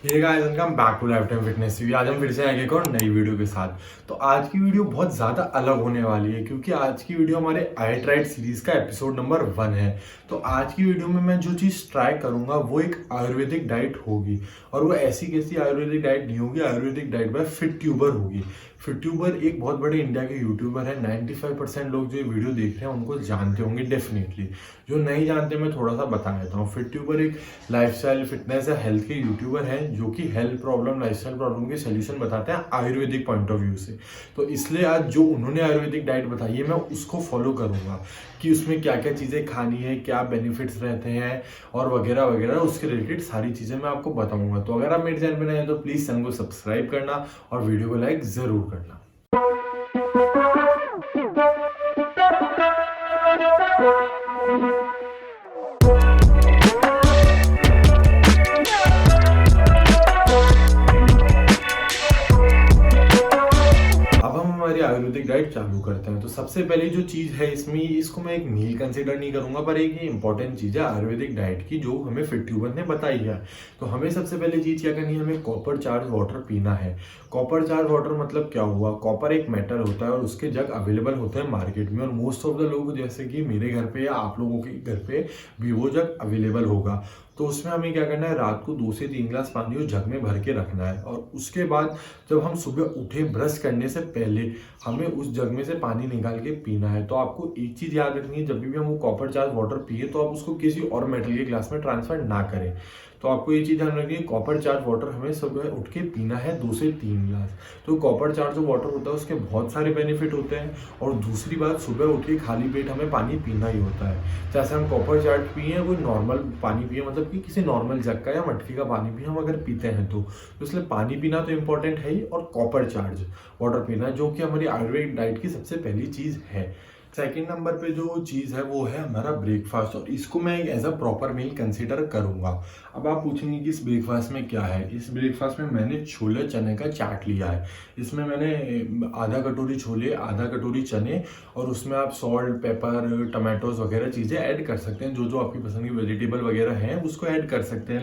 Hey guys, welcome back to life time fitness TV. आज हम फिर से आएंगे एक और नई वीडियो के साथ। तो आज की वीडियो बहुत ज़्यादा अलग होने वाली है क्योंकि आज की वीडियो हमारे डाइट राइट सीरीज़ का एपिसोड नंबर 1 है। तो आज की वीडियो में मैं जो चीज़ ट्राई करूंगा वो एक आयुर्वेदिक डाइट होगी, और वो ऐसी कैसी आयुर्वेदिक डाइट नहीं होगी, Ayurvedic diet by Fit Tuber होगी। फिट ट्यूबर एक बहुत बड़े इंडिया के यूट्यूबर है। 95% लोग जो ये वीडियो देख रहे हैं उनको जानते होंगे डेफिनेटली। जो नहीं जानते मैं थोड़ा सा बता देता हूँ। फिट ट्यूबर एक लाइफस्टाइल फिटनेस या हेल्थ के यूट्यूबर हैं जो कि हेल्थ प्रॉब्लम लाइफस्टाइल प्रॉब्लम के सोल्यूशन बताते हैं आयुर्वेदिक पॉइंट ऑफ व्यू से। तो इसलिए आज जो उन्होंने आयुर्वेदिक डाइट बताई है मैं उसको फॉलो करूंगा कि उसमें क्या क्या चीज़ें खानी है, क्या बेनिफिट्स रहते हैं और वगैरह वगैरह, उसके रिलेटेड सारी चीज़ें मैं आपको बताऊंगा। तो अगर आप मेरे चैनल पर नए हैं तो प्लीज़ चैनल को सब्सक्राइब करना और वीडियो को लाइक ज़रूर करना। हमारी आयुर्वेदिक डाइट चालू करते हैं। तो सबसे पहले जो चीज़ है इसमें, इसको मैं एक मील कंसिडर नहीं करूंगा पर एक ये इंपॉर्टेंट चीज़ है आयुर्वेदिक डाइट की जो हमें फिट ट्यूबर ने बताई है। तो हमें सबसे पहले चीज़ क्या करनी है, हमें कॉपर चार्ज वाटर पीना है। कॉपर चार्ज वाटर मतलब क्या हुआ, कॉपर एक मेटल होता है और उसके जग अवेलेबल होते हैं मार्केट में, और मोस्ट ऑफ द लोग जैसे कि मेरे घर पे या आप लोगों के घर पे भी वो जग अवेलेबल होगा। तो उसमें हमें क्या करना है, रात को 2 से 3 ग्लास पानी उस जग में भर के रखना है, और उसके बाद जब हम सुबह उठे ब्रश करने से पहले हमें उस जग में से पानी निकाल के पीना है। तो आपको एक चीज़ याद रखनी है, जब भी हम वो कॉपर चार्ज वाटर पिए तो आप उसको किसी और मेटल के ग्लास में ट्रांसफर ना करें। तो आपको ये चीज़ ध्यान रखनी है, कॉपर चार्ज वाटर हमें सुबह उठ के पीना है 2 से 3 ग्लास। तो कॉपर चार्ज जो वाटर होता है उसके बहुत सारे बेनिफिट होते हैं। और दूसरी बात, सुबह उठ के खाली पेट हमें पानी पीना ही होता है। जैसे हम कॉपर चार्ज पिए, कोई नॉर्मल पानी पिए, मतलब कि किसी नॉर्मल जग का या मटकी का पानी पिए हम अगर पीते हैं तो इसलिए पानी पीना तो इम्पोर्टेंट है ही, और कॉपर चार्ज वाटर पीना जो कि हमारी आयुर्वेदिक डाइट की सबसे पहली चीज़ है। सेकेंड नंबर पे जो चीज़ है वो है हमारा ब्रेकफास्ट, और इसको मैं एक as a proper meal consider करूंगा। अब आप पूछेंगे कि इस ब्रेकफास्ट में क्या है। इस ब्रेकफास्ट में मैंने छोले चने का चाट लिया है। इसमें मैंने आधा कटोरी छोले, आधा कटोरी चने, और उसमें आप सॉल्ट, पेपर, टमाटोज वगैरह चीज़ें ऐड कर सकते हैं। जो जो आपकी पसंद की वेजिटेबल वगैरह हैं उसको ऐड कर सकते हैं।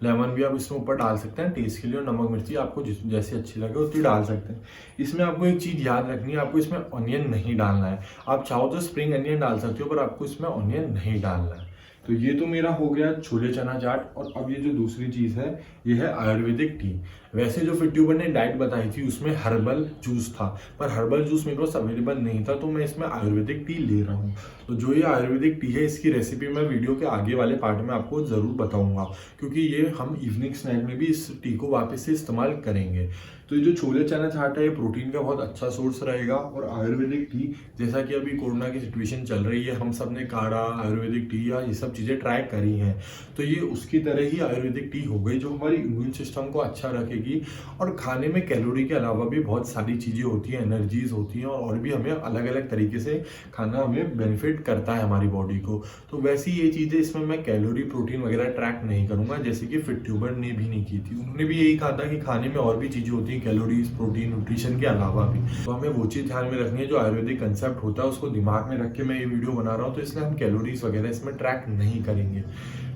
लेमन भी आप इसमें ऊपर डाल सकते हैं टेस्ट के लिए, और नमक मिर्ची आपको जैसी अच्छी लगे उतनी डाल सकते हैं। इसमें आपको एक चीज़ याद रखनी है, आपको इसमें ऑनियन नहीं डालना है। आप चाहो तो स्प्रिंग अनियन डाल सकते हो पर आपको इसमें ऑनियन नहीं डालना है। तो ये तो मेरा हो गया छोले चना चाट। और अब ये जो दूसरी चीज़ है ये है आयुर्वेदिक टी। वैसे जो फिट ट्यूबर ने डाइट बताई थी उसमें हर्बल जूस था, पर हर्बल जूस मेरे पास अवेलेबल नहीं था, तो मैं इसमें आयुर्वेदिक टी ले रहा हूँ। तो जो ये आयुर्वेदिक टी है इसकी रेसिपी मैं वीडियो के आगे वाले पार्ट में आपको ज़रूर बताऊंगा, क्योंकि ये हम इवनिंग स्नैक में भी इस टी को वापस से इस्तेमाल करेंगे। तो ये जो छोले चना चाट है ये प्रोटीन का बहुत अच्छा सोर्स रहेगा। और आयुर्वेदिक टी, जैसा कि अभी कोरोना की सिचुएशन चल रही है, हम सब ने काढ़ा, आयुर्वेदिक टी या ये सब चीज़ें ट्राई करी हैं, तो ये उसकी तरह ही आयुर्वेदिक टी हो गई जो हमारी इम्यून सिस्टम को अच्छा रखेगी। और खाने में कैलोरी के अलावा भी बहुत सारी चीज़ें होती हैं, एनर्जीज होती हैं, और भी हमें अलग अलग तरीके से खाना हमें बेनिफिट करता है हमारी बॉडी को। तो वैसी ये चीज़ें, इसमें मैं कैलोरी, प्रोटीन वगैरह ट्रैक नहीं करूँगा जैसे कि फिट ट्यूबर ने भी नहीं की थी। उन्होंने भी यही कहा था कि खाने में और भी चीज़ें होती हैं कैलोरीज, प्रोटीन, न्यूट्रिशन के अलावा भी। तो हमें वो चीज़ ध्यान में रखनी है, जो आयुर्वेदिक कंसेप्ट होता है उसको दिमाग में रख के मैं ये वीडियो बना रहा हूँ। तो इसलिए हम कैलोरीज वगैरह इसमें ट्रैक नहीं करेंगे।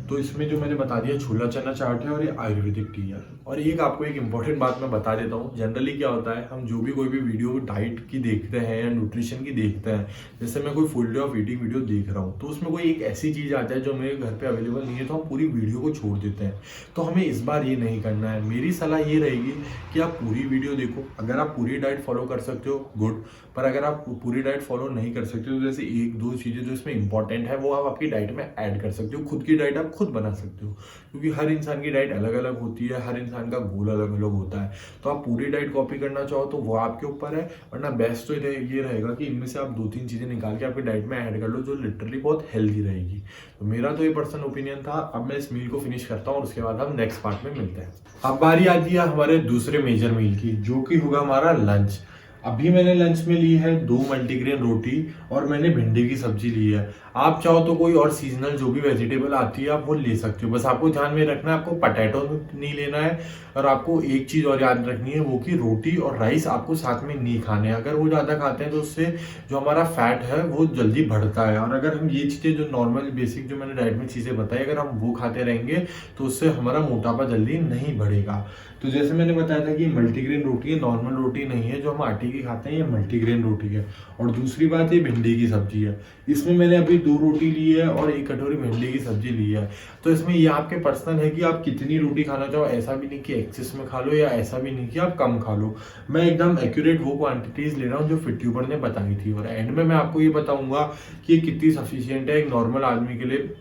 तो इसमें जो मैंने बता दिया छोला चना चाट है और ये आयुर्वेदिक टी है। और एक आपको एक इंपॉर्टेंट बात मैं बता देता हूँ, जनरली क्या होता है, हम जो भी कोई भी वीडियो डाइट की देखते हैं या न्यूट्रिशन की देखते हैं, जैसे मैं कोई full day of eating video देख रहा हूँ तो उसमें कोई एक ऐसी चीज़ आता है जो मेरे घर पे अवेलेबल नहीं है, तो हम पूरी वीडियो को छोड़ देते हैं। तो हमें इस बार ये नहीं करना है। मेरी सलाह ये रहेगी कि आप पूरी वीडियो देखो। अगर आप पूरी डाइट फॉलो कर सकते हो गुड, पर अगर आप पूरी डाइट फॉलो नहीं कर सकते हो, जैसे 1-2 चीज़ें जो इसमें इंपॉर्टेंट है वो आप आपकी डाइट में ऐड कर सकते हो। खुद की डाइट आप खुद बना सकते हो, क्योंकि हर इंसान की डाइट अलग अलग होती है, हर इंसान का गोल अलग अलग होता है। तो आप पूरी डाइट कॉपी करना चाहो तो वो आपके ऊपर है, वरना बेस्ट तो ये रहेगा कि इनमें से आप 2-3 चीज़ें निकाल के आपकी डाइट में ऐड कर लो जो लिटरली बहुत हेल्दी रहेगी। तो मेरा तो ये पर्सनल ओपिनियन था। अब मैं इस मील को फिनिश करता हूँ और उसके बाद हम नेक्स्ट पार्ट में मिलते हैं। अब बारी आती है हमारे दूसरे मेजर मील की, जो कि होगा हमारा लंच। अभी मैंने लंच में ली है 2 मल्टीग्रेन रोटी और मैंने भिंडी की सब्जी ली है। आप चाहो तो कोई और सीजनल जो भी वेजिटेबल आती है आप वो ले सकते हो। बस आपको ध्यान में रखना है आपको पोटैटो नहीं लेना है, और आपको एक चीज़ और याद रखनी है, वो कि रोटी और राइस आपको साथ में नहीं खाने हैं। अगर वो ज़्यादा खाते हैं तो उससे जो हमारा फैट है वो जल्दी बढ़ता है। और अगर हम ये चीज़ें जो नॉर्मल बेसिक जो मैंने डाइट में चीज़ें बताई, अगर हम वो खाते रहेंगे तो उससे हमारा मोटापा जल्दी नहीं बढ़ेगा। तो जैसे मैंने बताया था कि मल्टीग्रेन रोटी है, नॉर्मल रोटी नहीं है जो हम आटे की खाते हैं, ये मल्टीग्रेन रोटी है। और दूसरी बात, ये भिंडी की सब्जी है। इसमें मैंने अभी 2 रोटी ली है और 1 कटोरी भिंडी की सब्जी ली है। तो इसमें ये आपके पर्सनल है कि आप कितनी रोटी खाना चाहो। ऐसा भी नहीं कि एक्सेस में खा लो, या ऐसा भी नहीं कि आप कम खा लो। मैं एकदम एक्यूरेट वो क्वांटिटीज ले रहा हूँ जो फिट्यूबर ने बताई थी। और एंड में मैं आपको ये बताऊंगा कि ये कितनी सफिशियंट है एक नॉर्मल आदमी के लिए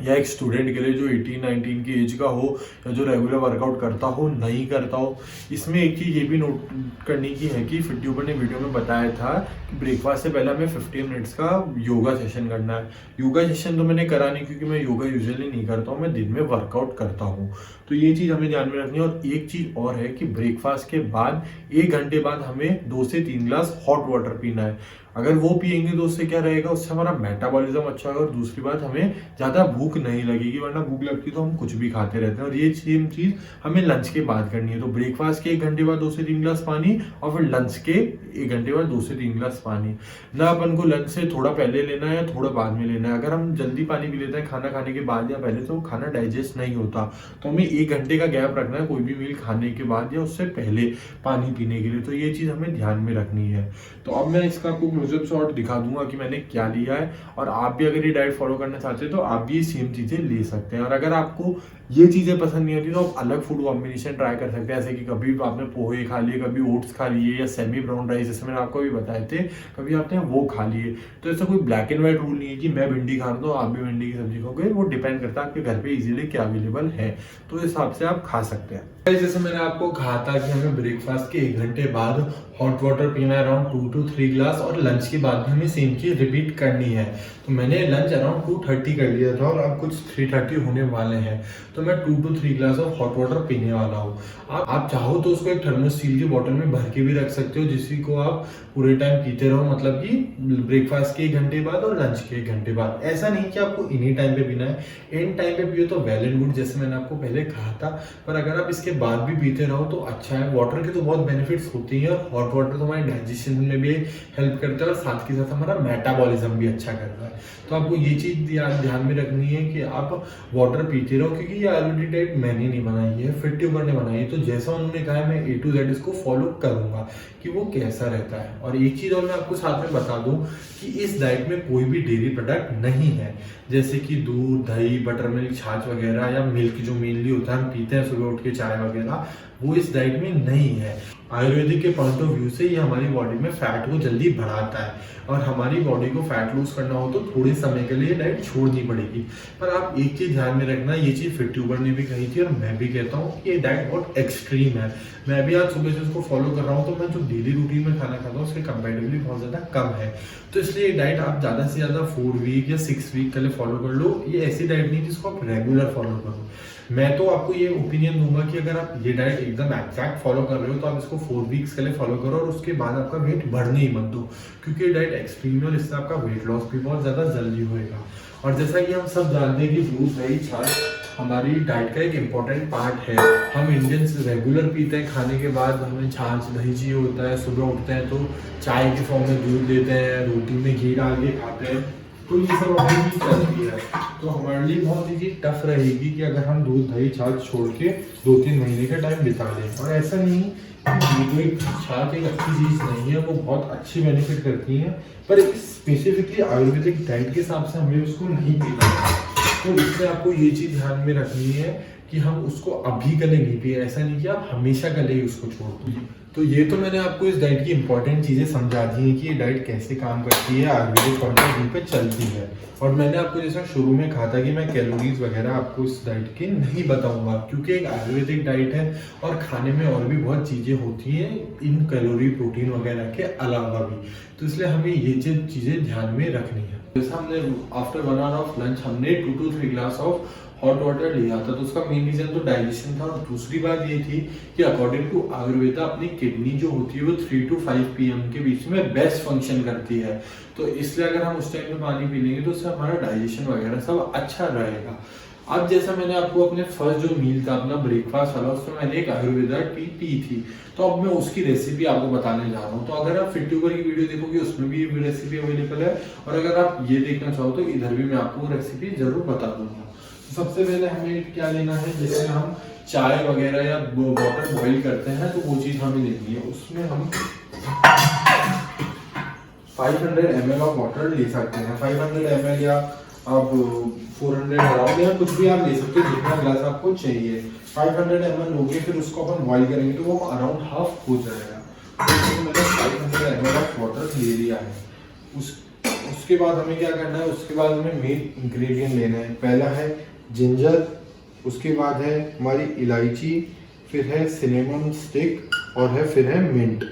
या एक स्टूडेंट के लिए जो 18-19 की एज का हो, या जो रेगुलर वर्कआउट करता हो नहीं करता हो। इसमें एक चीज़ ये भी नोट करने की है कि फिट्यूबर ने वीडियो में बताया था कि ब्रेकफास्ट से पहले हमें 15 मिनट्स का योगा सेशन करना है। योगा सेशन तो मैंने करा नहीं, क्योंकि मैं योगा यूजुअली नहीं करता हूँ, मैं दिन में वर्कआउट करता हूँ। तो ये चीज़ हमें ध्यान में रखनी है। और एक चीज़ और है कि ब्रेकफास्ट के बाद 1 घंटे बाद हमें 2 से 3 ग्लास हॉट वाटर पीना है। अगर वो पियेंगे तो उससे क्या रहेगा, उससे हमारा मेटाबॉलिज्म अच्छा होगा, और दूसरी बात हमें ज़्यादा भूख नहीं लगेगी, वरना भूख लगती तो हम कुछ भी खाते रहते हैं। और ये सेम चीज़ हमें लंच के बाद करनी है। तो ब्रेकफास्ट के 1 घंटे बाद 2 से 3 ग्लास पानी, और फिर लंच के 1 घंटे बाद 2 से 3 ग्लास पानी। ना अपन को लंच से थोड़ा पहले लेना है या थोड़ा बाद में लेना है। अगर हम जल्दी पानी पी लेते हैं खाना खाने के बाद या पहले, तो खाना डाइजेस्ट नहीं होता। तो हमें 1 घंटे का गैप रखना है कोई भी मील खाने के बाद या उससे पहले पानी पीने के लिए। तो ये चीज़ हमें ध्यान में रखनी है। तो अब मैं इसका आपको क्लोजअप शॉट दिखा दूंगा कि मैंने क्या लिया है। और आप भी अगर ये डाइट फॉलो करना चाहते हैं तो आप भी सेम चीज़ें ले सकते हैं। और अगर आपको ये चीज़ें पसंद नहीं आती तो आप अलग फूड कॉम्बिनेशन ट्राई कर सकते हैं। जैसे कि कभी आपने पोहे खा लिए, कभी ओट्स खा लिए, या सेमी ब्राउन राइस जैसे मैंने आपको भी बताए थे, कभी आपने वो खा लिए। तो ऐसा कोई ब्लैक एंड व्हाइट रूल नहीं है कि मैं भिंडी खा रहा हूँ तो आप भी भिंडी की सब्जी खाओगे। वो डिपेंड करता है आपके घर पे इजीली क्या अवेलेबल है, तो इस हिसाब से आप खा सकते हैं। जैसे मैंने आपको कहा था कि हमें ब्रेकफास्ट के 1 घंटे बाद हॉट वाटर पीना है अराउंड 2 to 3 ग्लास, और लंच के बाद भी हमें सेम चीज रिपीट करनी है। तो मैंने लंच अराउंड 2:30 कर लिया था, और अब कुछ 3:30 होने वाले हैं, तो मैं 2 to 3 glass of hot water पीने वाला हूँ। आप चाहो तो उसको एक थर्मस स्टील की बोतल में भर के भी रख सकते हो, जिसकी को आप पूरे टाइम पीते रहो, मतलब कि ब्रेकफास्ट के 1 घंटे बाद और लंच के 1 घंटे बाद। ऐसा नहीं कि आपको इन्हीं टाइम पे पीना है, एंड टाइम पे पियो तो वेल एंड गुड, जैसे मैंने आपको पहले कहा था। पर अगर आप इसके बाद भी पीते रहो तो अच्छा है। वाटर के तो बहुत बेनिफिट्स होती हैं, और हॉट वाटर तो हमारे डाइजेशन में भी हेल्प करता है, और साथ के साथ हमारा मेटाबॉलिज्म भी अच्छा करता है। तो आपको ये चीज़ ध्यान में रखनी है कि आप वाटर पीते रहो, क्योंकि ये आयुर्वेदिक डाइट मैंने नहीं बनाई है, फिट्यूबर ने बनाई है। तो जैसा उन्होंने कहा है मैं A to Z इसको फॉलो करूंगा कि वो कैसा रहता है। और एक चीज़ और मैं आपको साथ में बता दूं कि इस डाइट में कोई भी डेयरी प्रोडक्ट नहीं है, जैसे कि दूध, दही, बटर मिल्क, छाछ वगैरह, या मिल्क जो मेनली होता है हम पीते हैं सुबह उठ के चाय वगैरह, वो इस डाइट में नहीं है। आयुर्वेदिक के पॉइंट ऑफ व्यू से ये हमारी बॉडी में फैट को जल्दी बढ़ाता है, और हमारी बॉडी को फैट लूज करना हो तो थोड़े समय के लिए डाइट छोड़नी पड़ेगी। पर आप एक चीज ध्यान में रखना, ये चीज फिट्यूबर ने भी कही थी और मैं भी कहता हूँ कि ये डाइट बहुत एक्सट्रीम है। मैं भी आज सुबह से उसको फॉलो कर रहा हूँ, तो मैं जो डेली रूटीन में खाना खाता हूँ उसके कंपेरेटिवली बहुत ज्यादा कम है। तो इसलिए ये डाइट आप ज्यादा से ज्यादा 4 वीक या 6 वीक के लिए फॉलो कर लो। ये ऐसी डाइट नहीं जिसको आप रेगुलर फॉलो करो। मैं तो आपको ये ओपिनियन दूंगा कि अगर आप ये डाइट एकदम एक्जैक्ट फॉलो कर रहे हो तो आप इसको 4 वीक्स के लिए फॉलो करो, और उसके बाद आपका वेट बढ़ने ही मत दो, क्योंकि ये डाइट एक्सट्रीम है और इससे आपका वेट लॉस भी बहुत ज़्यादा जल्दी होएगा। और जैसा कि हम सब जानते हैं कि दूध, दही, छाछ हमारी डाइट का एक इम्पॉर्टेंट पार्ट है। हम इंडियंस रेगुलर पीते हैं, खाने के बाद हमें छाछ, दही चाहिए होता है। सुबह उठते हैं तो चाय के फॉर्म में दूध देते हैं, रोटी में घी डाल के खाते हैं, तो ये सब हमारी चलती है। तो हमारे लिए बहुत ही चीज़ टफ रहेगी कि अगर हम दूध, दही, छाछ छोड़ के 2-3 महीने का टाइम बिता दें। और ऐसा नहीं कि छाछ एक अच्छी चीज़ नहीं है, वो बहुत अच्छी बेनिफिट करती हैं, पर स्पेसिफिकली आयुर्वेदिक डाइट के हिसाब से हमें उसको नहीं पीना है। तो इसमें आपको ये चीज़ ध्यान में रखनी है कि हम उसको अभी के लिए नहीं पिए, ऐसा नहीं कि आप हमेशा के लिए उसको छोड़ दीजिए। तो ये तो मैंने आपको इस डाइट की इंपॉर्टेंट चीज़ें समझा दी हैं कि ये डाइट कैसे काम करती है, आयुर्वेदिक पॉइंट ऑफ व्यू पे चलती है। और मैंने आपको जैसा शुरू में कहा था कि मैं कैलोरीज वगैरह आपको इस डाइट के नहीं बताऊंगा, क्योंकि एक आयुर्वेदिक डाइट है और खाने में और भी बहुत चीज़ें होती हैं इन कैलोरी, प्रोटीन वगैरह के अलावा भी। तो इसलिए हमें ये चीज़ें ध्यान में रखनी है। जैसे हमने आफ्टर 1 आवर ऑफ लंच हमने 2 to 3 glass of hot water लिया था, तो उसका मेन रीजन तो डाइजेशन था। और दूसरी बात ये थी कि अकॉर्डिंग टू आयुर्वेदा अपनी किडनी जो होती है वो 3 to 5 PM के बीच में बेस्ट फंक्शन करती है। तो इसलिए अगर हम उस टाइम में पानी पी लेंगे तो उससे हमारा डाइजेशन वगैरह सब अच्छा रहेगा। अब जैसा मैंने आपको अपने फर्स्ट जो मील था अपना ब्रेकफास्ट वाला, उसमें मैंने एक आयुर्वेदा टी पी थी, तो अब मैं उसकी रेसिपी आपको बताने जा रहा हूँ। तो अगर आप फिटयूबर की वीडियो देखोगे उसमें भी ये रेसिपी अवेलेबल है, और अगर आप ये देखना चाहो तो इधर भी मैं आपको रेसिपी जरूर बता दूंगा। तो सबसे पहले हमें क्या लेना है, जैसे हम चाय वगैरह या वाटर बॉईल करते हैं तो वो चीज़ हमें लेनी है। उसमें हम 500 ml ऑफ वाटर ले सकते हैं। 500 ml या आप 400 अराउंड या कुछ भी आप ले सकते हो, जितना ग्लास आपको चाहिए। 500 ml लोगे, फिर उसको अपन बॉईल करेंगे तो वो अराउंड हाफ हो जाएगा। तो मैंने 500 ml ऑफ वाटर ले लिया है। उसके बाद हमें क्या करना है, उसके बाद हमें मेन इंग्रेडिएंट लेना है। पहला है जिंजर, उसके बाद है हमारी इलायची, फिर है सिनेमन स्टिक और फिर है मिंट।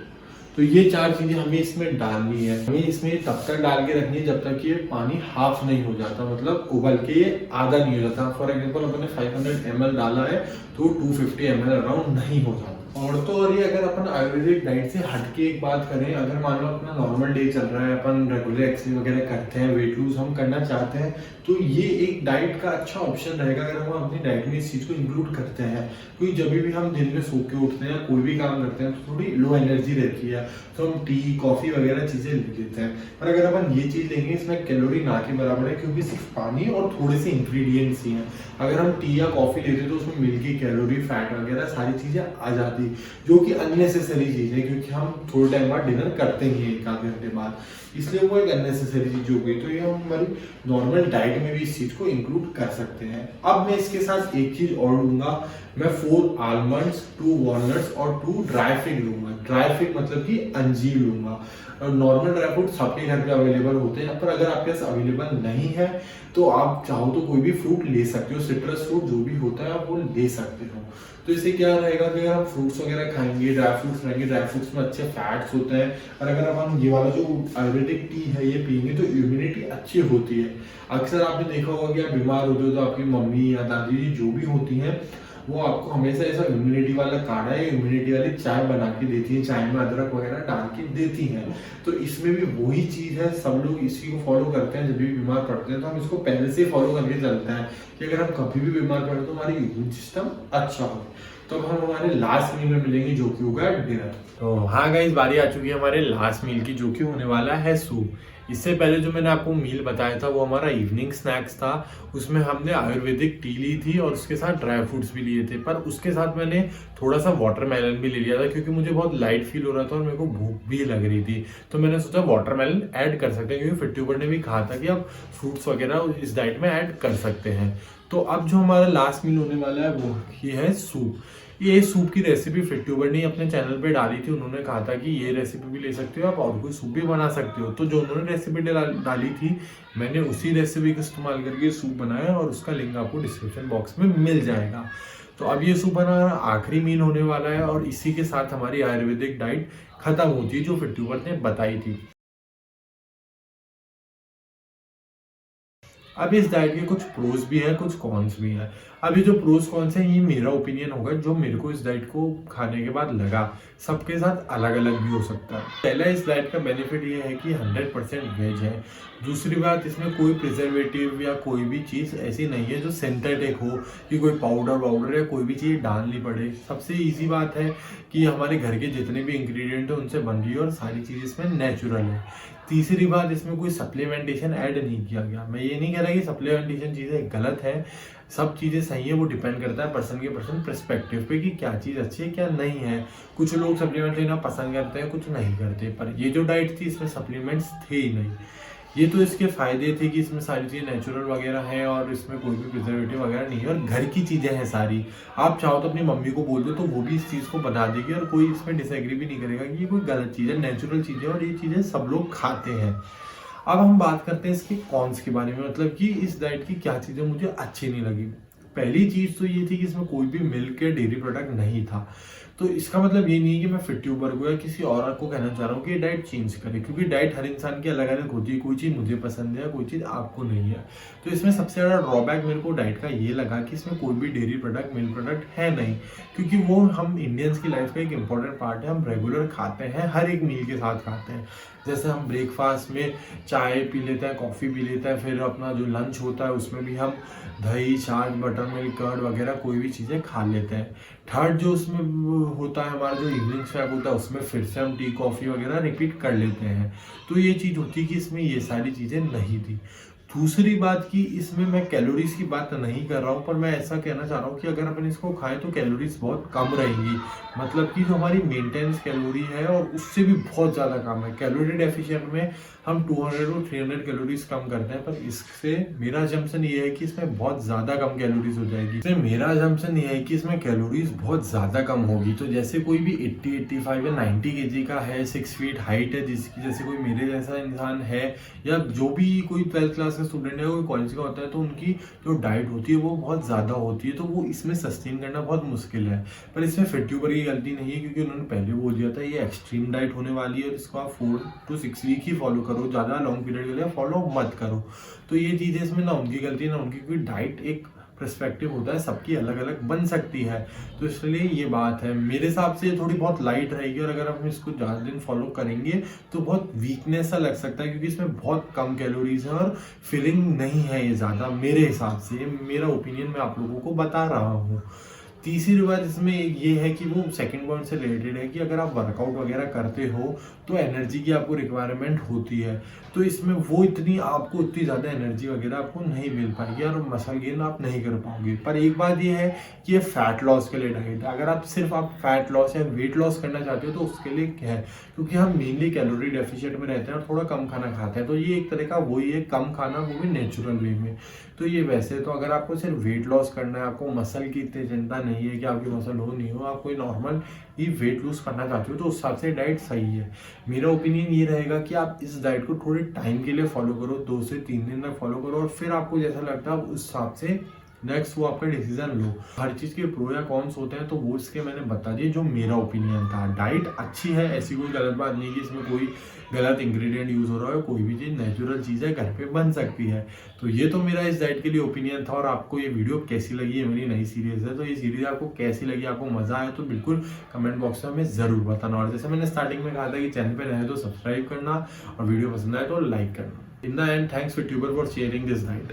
तो ये 4 चीजें हमें इसमें डालनी है। हमें इसमें तब तक डाल के रखनी है जब तक ये पानी हाफ नहीं हो जाता, मतलब उबल के ये आधा नहीं हो जाता। फॉर एग्जांपल अपने 500 ml डाला है तो 250 ml अराउंड नहीं हो जाता। और तो और ये अगर अपन आयुर्वेदिक डाइट से हटके एक बात करें, अगर मान लो अपना नॉर्मल डे चल रहा है, अपन रेगुलर एक्सरसाइज वगैरह करते हैं, वेट लूज हम करना चाहते हैं, तो ये एक डाइट का अच्छा ऑप्शन रहेगा अगर हम अपनी डाइट में इस चीज़ को इंक्लूड करते हैं। क्योंकि जब भी हम दिन में सो के उठते हैं, कोई भी काम करते हैं तो थोड़ी लो एनर्जी रहती है, तो हम टी कॉफ़ी वगैरह चीज़ें ले लेते हैं। पर अगर अपन ये चीज़ लेंगे, इसमें कैलोरी ना के बराबर है, क्योंकि सिर्फ पानी और थोड़े से इंग्रेडिएंट्स ही हैं। अगर हम टी या कॉफ़ी लेते तो उसमें मिल्क की कैलोरी, फैट वगैरह सारी चीज़ें आ जाती, जो कि अननेसेसरी चीज़ है, क्योंकि हम थोड़े टाइम बाद डिनर करते ही हैं 1 आध घंटे बाद, इसलिए वो एक अननेसेसरी चीज हो गई। तो ये हम हमारी नॉर्मल डाइट में भी इस चीज को इंक्लूड कर सकते हैं। अब मैं इसके साथ एक चीज और लूंगा, मैं 4 आलमंड्स, 2 वॉलनट्स और 2 ड्राई फिग लूंगा। ड्राई फिग मतलब कि अंजीर लूंगा। और नॉर्मल ड्राई फ्रूट सबके घर पे अवेलेबल होते हैं, पर अगर आपके पास अवेलेबल नहीं है तो आप चाहो तो कोई भी फ्रूट ले सकते हो, सिट्रस फ्रूट जो भी होता है आप वो ले सकते हो। तो इससे क्या रहेगा कि अगर हम फ्रूट्स वगैरह खाएंगे, ड्राई फ्रूट्स खाएंगे, ड्राई फ्रूट्स में अच्छे फैट्स होते हैं, और अगर अपन ये वाला जो आयुर्वेदिक टी है ये पियेंगे तो इम्यूनिटी अच्छी होती है। अक्सर आपने देखा होगा कि आप बीमार होते हो तो आपकी मम्मी या दादी जी जो भी होती हैं वो आपको हमेशा ऐसा इम्यूनिटी वाला काढ़ा या इम्यूनिटी वाली चाय बना के देती है, चाय में अदरक वगैरह डाल के देती हैं। तो इसमें भी वही चीज़ है, सब लोग इसी को फॉलो करते हैं। जब भी बीमार पड़ते हैं तो हम इसको पहले से फॉलो करके चलते हैं कि अगर हम कभी भी बीमार पड़े तो हमारी इम्यून सिस्टम अच्छा हो। तो अब हम हमारे लास्ट मील में मिलेंगे जो कि होगा डिनर। तो हाँ गाइस, बारी आ चुकी है हमारे लास्ट मील की, जो कि होने वाला है सूप। इससे पहले जो मैंने आपको मील बताया था वो हमारा इवनिंग स्नैक्स था। उसमें हमने आयुर्वेदिक टी ली थी और उसके साथ ड्राई फ्रूट्स भी लिए थे, पर उसके साथ मैंने थोड़ा सा वाटरमेलन भी ले लिया था, क्योंकि मुझे बहुत लाइट फील हो रहा था और मेरे को भूख भी लग रही थी। तो मैंने सोचा वाटरमेलन ऐड कर सकते हैं, क्योंकि फिट्यूबर ने भी कहा था कि आप फ्रूट्स वगैरह इस डाइट में ऐड कर सकते हैं। तो अब जो हमारा लास्ट मील होने वाला है वो ये है सूप। ये सूप की रेसिपी फिट्यूबर ने अपने चैनल पे डाली थी। उन्होंने कहा था कि ये रेसिपी भी ले सकते हो आप और कोई सूप भी बना सकते हो। तो जो उन्होंने रेसिपी डाली थी मैंने उसी रेसिपी का इस्तेमाल करके सूप बनाया, और उसका लिंक आपको डिस्क्रिप्शन बॉक्स में मिल जाएगा। तो अब ये सूप हमारा आखिरी मील होने वाला है, और इसी के साथ हमारी आयुर्वेदिक डाइट खत्म होती है जो फिट्यूबर ने बताई थी। अब इस डाइट के कुछ प्रोज भी हैं, कुछ कॉन्स भी हैं। अब ये जो प्रोज कॉन्स हैं ये मेरा ओपिनियन होगा, जो मेरे को इस डाइट को खाने के बाद लगा। सबके साथ अलग अलग भी हो सकता है। पहला, इस डाइट का बेनिफिट ये है कि 100% वेज है। दूसरी बात, इसमें कोई प्रिजर्वेटिव या कोई भी चीज़ ऐसी नहीं है जो सिंथेटिक हो, कि कोई पाउडर वाउडर या कोई भी चीज़ डालनी पड़े। सबसे ईजी बात है कि हमारे घर के जितने भी इंग्रेडिएंट हैं उनसे बन रही है, और सारी चीज़ इसमें नेचुरल है। तीसरी बात, इसमें कोई सप्लीमेंटेशन ऐड नहीं किया गया। मैं ये नहीं कह रहा कि सप्लीमेंटेशन चीज़ें गलत है, सब चीज़ें सही है। वो डिपेंड करता है पर्सन के पर्सन पर्सपेक्टिव पे कि क्या चीज़ अच्छी है क्या नहीं है। कुछ लोग सप्लीमेंट लेना पसंद करते हैं, कुछ नहीं करते। पर ये जो डाइट थी इसमें सप्लीमेंट्स थे ही नहीं। ये तो इसके फायदे थे कि इसमें सारी चीज़ें नेचुरल वगैरह है, और इसमें कोई भी प्रिजर्वेटिव वगैरह नहीं है, और घर की चीज़ें हैं सारी। आप चाहो तो अपनी मम्मी को बोल दो तो वो भी इस चीज़ को बना देगी, और कोई इसमें डिसएग्री भी नहीं करेगा कि ये कोई गलत चीज़ है। नेचुरल चीज़ें और ये चीज़ें सब लोग खाते हैं। अब हम बात करते हैं इसके कॉन्स के बारे में, मतलब कि इस डाइट की क्या चीज़ें मुझे अच्छी नहीं लगी। पहली चीज़ तो ये थी कि इसमें कोई भी मिल्क या डेयरी प्रोडक्ट नहीं था। तो इसका मतलब ये नहीं है कि मैं फिट ट्यूबर को या किसी और को कहना चाह रहा हूँ कि ये डाइट चेंज करे, क्योंकि डाइट हर इंसान की अलग अलग होती है। कोई चीज़ मुझे पसंद है, कोई चीज़ आपको नहीं है। तो इसमें सबसे ज़्यादा ड्रॉबैक मेरे को डाइट का ये लगा कि इसमें कोई भी डेयरी प्रोडक्ट, मिल्क प्रोडक्ट है नहीं, क्योंकि वो हम इंडियंस की लाइफ का एक इंपॉर्टेंट पार्ट है। हम रेगुलर खाते हैं, हर एक मील के साथ खाते हैं। जैसे हम ब्रेकफास्ट में चाय पी लेते हैं, कॉफ़ी पी लेते हैं, फिर अपना जो लंच होता है उसमें भी हम दही, छाछ, बटर मिल्क, कर्ड वगैरह कोई भी चीज़ें खा लेते हैं। थर्ड जो उसमें होता है हमारा जो इवनिंग स्नैक होता है, उसमें फिर से हम टी, कॉफ़ी वगैरह रिपीट कर लेते हैं। तो ये चीज़ होती है कि इसमें ये सारी चीज़ें नहीं थी। दूसरी बात कि इसमें मैं कैलोरीज की बात नहीं कर रहा हूँ, पर मैं ऐसा कहना चाह रहा हूँ कि अगर अपन इसको खाएं तो कैलोरीज बहुत कम रहेंगी। मतलब कि जो हमारी मेंटेनेंस कैलोरी है और उससे भी बहुत ज़्यादा कम है। कैलोरी डेफिशिएंट में हम 200 टू 300 कैलोरीज कम करते हैं, पर इससे मेरा जम्पशन ये है कि इसमें बहुत ज़्यादा कम कैलोरीज हो जाएगी। इसमें मेरा जम्पशन ये है कि इसमें कैलोरीज बहुत ज़्यादा कम होगी। तो जैसे कोई भी 80, 85 या 90 kg का है, 6 फीट हाइट है जिसकी, जैसे कोई मेरे जैसा इंसान है, या जो भी कोई 12th क्लास का स्टूडेंट है, कोई कॉलेज का होता है, तो उनकी जो डाइट होती है वो बहुत ज़्यादा होती है, तो वो इसमें सस्टेन करना बहुत मुश्किल है। पर इसमें फिट ट्यूबर की गलती नहीं है, क्योंकि उन्होंने पहले बोल दिया था ये एक्सट्रीम डाइट होने वाली है और इसको आप 4 to 6 वीक ही फॉलो करो, ज़्यादा लॉन्ग पीरियड के लिए फॉलो मत करो। तो ये चीज़ें इसमें ना उनकी गलती ना उनकी, क्योंकि डाइट एक पर्सपेक्टिव होता है, सबकी अलग अलग बन सकती है। तो इसलिए ये बात है, मेरे हिसाब से थोड़ी बहुत लाइट रहेगी, और अगर हम इसको ज़्यादा दिन फॉलो करेंगे तो बहुत वीकनेस सा लग सकता है, क्योंकि इसमें बहुत कम कैलोरीज है और फिलिंग नहीं है ये ज़्यादा, मेरे हिसाब से। ये मेरा ओपिनियन मैं आप लोगों को बता रहा हूँ। तीसरी बात इसमें ये है कि वो सेकंड पॉइंट से रिलेटेड है कि अगर आप वर्कआउट वगैरह करते हो तो एनर्जी की आपको रिक्वायरमेंट होती है। तो इसमें वो इतनी आपको उतनी ज़्यादा एनर्जी वगैरह आपको नहीं मिल पाएगी और मसल गेन आप नहीं कर पाओगे। पर एक बात ये है कि ये फैट लॉस के लिए डाइट है। अगर आप सिर्फ फैट लॉस या वेट लॉस करना चाहते हो तो उसके लिए क्या है, क्योंकि हम मेनली कैलोरी डेफिशिएंट में रहते हैं और थोड़ा कम खाना खाते हैं। तो ये एक तरह का वही है, कम खाना, वो भी नेचुरल वे में। तो ये वैसे तो अगर आपको सिर्फ वेट लॉस करना है, आपको मसल की इतनी चिंता नहीं है कि आपकी मसल हो नहीं हो, आप कोई नॉर्मल ही वेट लूज करना चाहते हो, तो उस हिसाब से डाइट सही है। मेरा ओपिनियन ये रहेगा कि आप इस डाइट को थोड़े टाइम के लिए फॉलो करो, 2 से 3 दिन तक फॉलो करो, और फिर आपको जैसा लगता है उस हिसाब से नेक्स्ट वो आपका डिसीजन लो। हर चीज़ के प्रो या कॉन्स होते हैं, तो वो इसके मैंने बता दिए जो मेरा ओपिनियन था। डाइट अच्छी है, ऐसी कोई गलत बात नहीं कि इसमें कोई गलत इंग्रेडिएंट यूज़ हो रहा है। कोई भी चीज़ नेचुरल चीज़ है, घर पे बन सकती है। तो ये तो मेरा इस डाइट के लिए ओपिनियन था। और आपको ये वीडियो कैसी लगी, ये मेरी नई सीरीज़ है, तो ये सीरीज़ आपको कैसी लगी, आपको मज़ा आया तो बिल्कुल कमेंट बॉक्स में हमें ज़रूर बताना। और जैसे मैंने स्टार्टिंग में कहा था कि चैनल पर नए तो सब्सक्राइब करना और वीडियो पसंद आए तो लाइक करना। In the end, thanks for tuber for sharing this diet.